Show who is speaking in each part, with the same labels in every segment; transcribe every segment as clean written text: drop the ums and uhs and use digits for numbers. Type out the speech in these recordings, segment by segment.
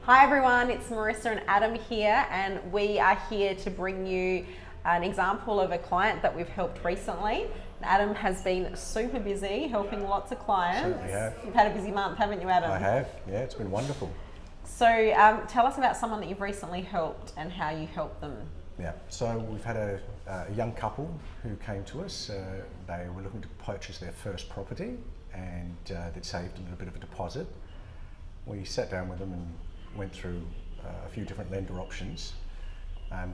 Speaker 1: Hi everyone, it's Marissa and Adam here, and we are here to bring you an example of a client that we've helped recently. Adam has been super busy helping lots of clients.
Speaker 2: Certainly have.
Speaker 1: You've had a busy month, haven't you, Adam?
Speaker 2: I have, yeah, it's been wonderful.
Speaker 1: So tell us about someone that you've recently helped and how you helped them.
Speaker 2: Yeah, so we've had a young couple who came to us. They were looking to purchase their first property and they'd saved a little bit of a deposit. We sat down with them and went through a few different lender options.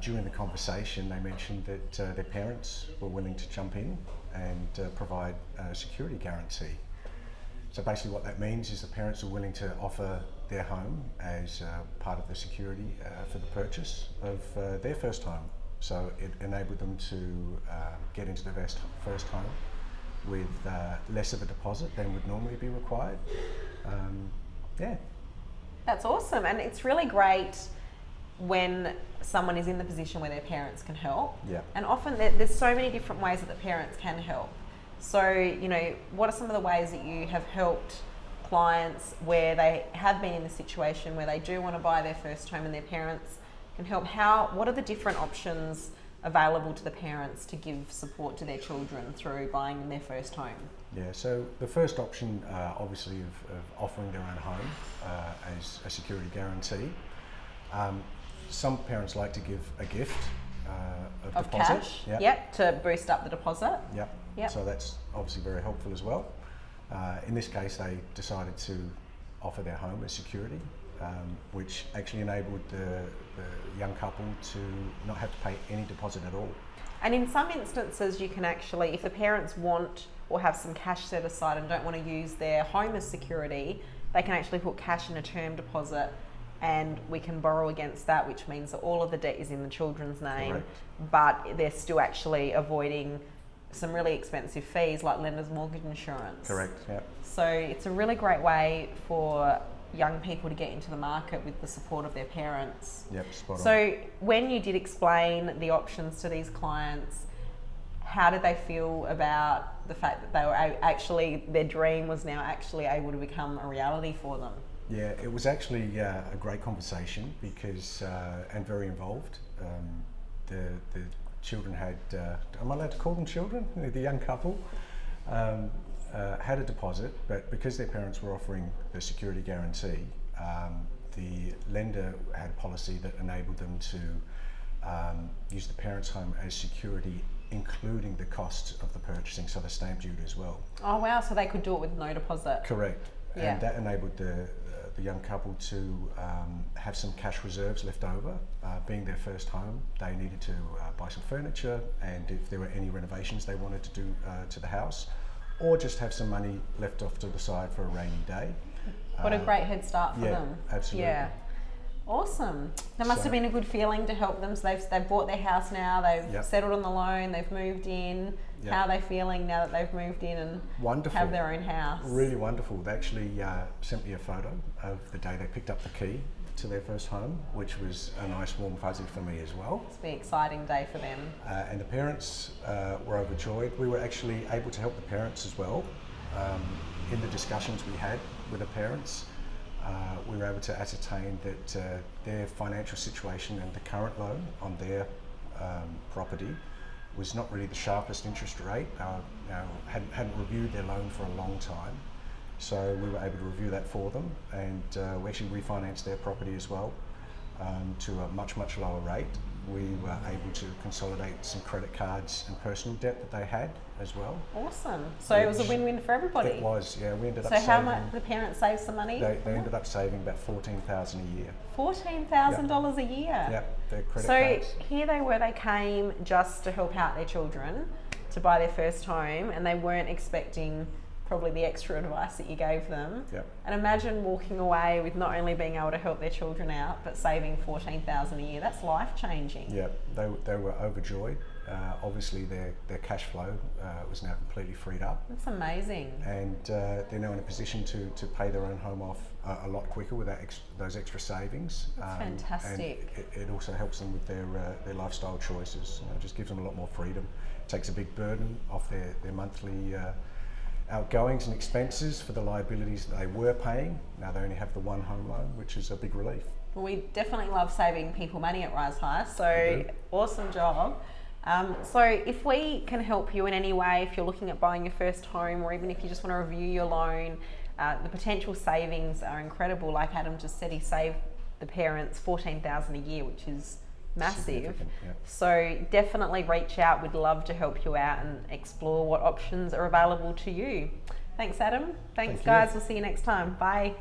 Speaker 2: During the conversation, they mentioned that their parents were willing to jump in and provide a security guarantee. So basically what that means is the parents are willing to offer their home as part of the security for the purchase of their first home. So it enabled them to get into their first home with less of a deposit than would normally be required. Yeah.
Speaker 1: That's awesome, and it's really great when someone is in the position where their parents can help.
Speaker 2: Yeah.
Speaker 1: And often there's so many different ways that the parents can help. So, you know, what are some of the ways that you have helped clients where they have been in the situation where they do want to buy their first home and their parents can help? What are the different options available to the parents to give support to their children through buying their first home?
Speaker 2: Yeah, so the first option, obviously, of offering their own home as a security guarantee. Some parents like to give a gift of deposit.
Speaker 1: Cash, yep, to boost up the deposit.
Speaker 2: Yep. So that's obviously very helpful as well. In this case, they decided to offer their home as security, which actually enabled the young couple to not have to pay any deposit at all.
Speaker 1: And in some instances, you can actually, if the parents want or have some cash set aside and don't want to use their home as security, they can actually put cash in a term deposit and we can borrow against that, which means that all of the debt is in the children's name.
Speaker 2: Correct.
Speaker 1: But they're still actually avoiding some really expensive fees like lender's mortgage insurance.
Speaker 2: Correct, yeah.
Speaker 1: So it's a really great way for young people to get into the market with the support of their parents.
Speaker 2: Yep, spot on.
Speaker 1: So when you did explain the options to these clients, how did they feel about the fact that they were actually, their dream was now actually able to become a reality for them?
Speaker 2: Yeah, it was actually a great conversation because, and very involved. The children had, am I allowed to call them children? The young couple had a deposit, but because their parents were offering the security guarantee, the lender had a policy that enabled them to use the parents' home as security, including the cost of the purchasing, so the stamp duty as well.
Speaker 1: Oh wow, so they could do it with no deposit.
Speaker 2: Correct.
Speaker 1: Yeah.
Speaker 2: And that enabled the young couple to have some cash reserves left over. Being their first home, they needed to buy some furniture, and if there were any renovations they wanted to do to the house, or just have some money left off to the side for a rainy day.
Speaker 1: What a great head start for
Speaker 2: yeah,
Speaker 1: them.
Speaker 2: Absolutely.
Speaker 1: Yeah. Awesome. That must have been a good feeling to help them. So they've bought their house now, they've settled on the loan, they've moved in. Yep. How are they feeling now that they've moved in and
Speaker 2: wonderful.
Speaker 1: Have their own house?
Speaker 2: Really wonderful. They actually sent me a photo of the day they picked up the key to their first home, which was a nice warm fuzzy for me as well.
Speaker 1: It's been an exciting day for them.
Speaker 2: And the parents were overjoyed. We were actually able to help the parents as well. In the discussions we had with the parents, we were able to ascertain that their financial situation and the current loan on their property was not really the sharpest interest rate. Hadn't reviewed their loan for a long time. So we were able to review that for them, and we actually refinanced their property as well to a much lower rate. We were able to consolidate some credit cards and personal debt that they had as well.
Speaker 1: Awesome. So it was a win-win for everybody.
Speaker 2: It was, yeah. We ended up
Speaker 1: saving. So how
Speaker 2: much
Speaker 1: the parents saved some money?
Speaker 2: They ended up saving about $14,000 a year.
Speaker 1: $14,000 a year?
Speaker 2: Yep, their credit cards.
Speaker 1: So here they were, they came just to help out their children to buy their first home, and they weren't expecting probably the extra advice that you gave them.
Speaker 2: Yep.
Speaker 1: And imagine walking away with not only being able to help their children out, but saving $14,000 a year. That's life-changing.
Speaker 2: Yeah, they were overjoyed. Obviously, their cash flow was now completely freed up.
Speaker 1: That's amazing.
Speaker 2: And they're now in a position to pay their own home off a lot quicker with those extra savings.
Speaker 1: That's fantastic.
Speaker 2: And it also helps them with their lifestyle choices. It just gives them a lot more freedom. It takes a big burden off their monthly outgoings and expenses for the liabilities that they were paying. Now they only have the one home loan, which is a big relief.
Speaker 1: Well, we definitely love saving people money at Rise High, so awesome job. So if we can help you in any way, if you're looking at buying your first home, or even if you just want to review your loan, the potential savings are incredible. Like Adam just said, he saved the parents $14,000 a year, which is massive.
Speaker 2: Yeah.
Speaker 1: So definitely reach out. We'd love to help you out and explore what options are available to you. Thanks, Adam. Thanks,
Speaker 2: Thank you.
Speaker 1: guys. We'll see you next time. Bye.